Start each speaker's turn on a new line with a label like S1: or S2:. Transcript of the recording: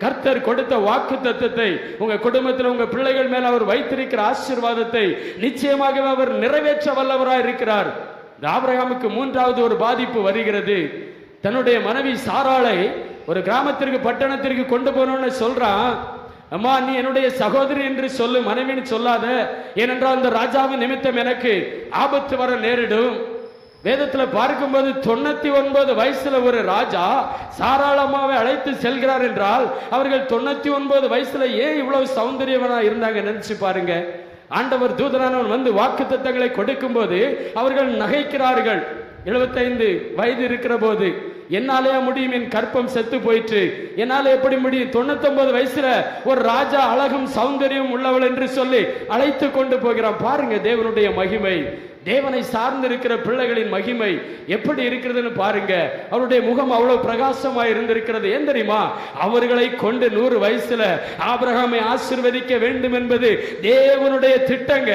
S1: கர்த்தர் கொடுத்த வாக்குத்தத்தத்தை உங்க குடும்பத்தில் உங்க பிள்ளைகள் மேல் அவர் வைத்திருக்கிற ஆசீர்வாதத்தை நிச்சயமாகவே அவர் நிறைவேற்ற வல்லவராய் இருக்கிறார். ஆபிரகாமுக்கு மூன்றாவது ஒரு பாதிப்பு வருகிறது. தன்னுடைய மனைவி சாராளை ஒரு கிராமத்திற்கு பட்டணத்திற்கு கொண்டு போனோம்னு சொல்றான். அம்மா, நீ என்னுடைய சகோதரி என்று சொல்லு, மனைவின்னு சொல்லாத, ஏனென்றால் அந்த ராஜாவின் நிமித்தம் எனக்கு ஆபத்து வர நேரிடும். வேதத்துல பார்க்கும்போது 99 வயசுல ஒரு ராஜா சாராளமாவை அழைத்து செல்கிறார் என்றால் அவர்கள் 99 வயசுல ஏன் இவ்வளவு சௌந்தரியவனா இருந்தாங்க நினைச்சு பாருங்க. ஆண்டவர் தூதனானவன் வந்து வாக்குத்தத்தங்களை கொடுக்கும் போது அவர்கள் நகைக்கிறார்கள். 75 வயது இருக்கிற போது என்னாலேயே முடியும், என் கற்பம் செத்து போயிற்று, என்னால எப்படி முடியும்? 99 வயசுல ஒரு ராஜா அழகும் சௌந்தரியம் உள்ளவள் என்று சொல்லி அழைத்து கொண்டு போகிறான். பாருங்க தேவனுடைய மகிமை, தேவனை சார்ந்து இருக்கிற பிள்ளைகளின் மகிமை எப்படி இருக்கிறதுன்னு பாருங்க. அவருடைய முகம் அவ்வளவு பிரகாசமாய் இருந்திருக்கிறது. ஏன் தெரியுமா? அவர்களை கொண்டு 100 வயசுல ஆபிரகாமை ஆசீர்வதிக்க வேண்டும் என்பது தேவனுடைய திட்டங்க.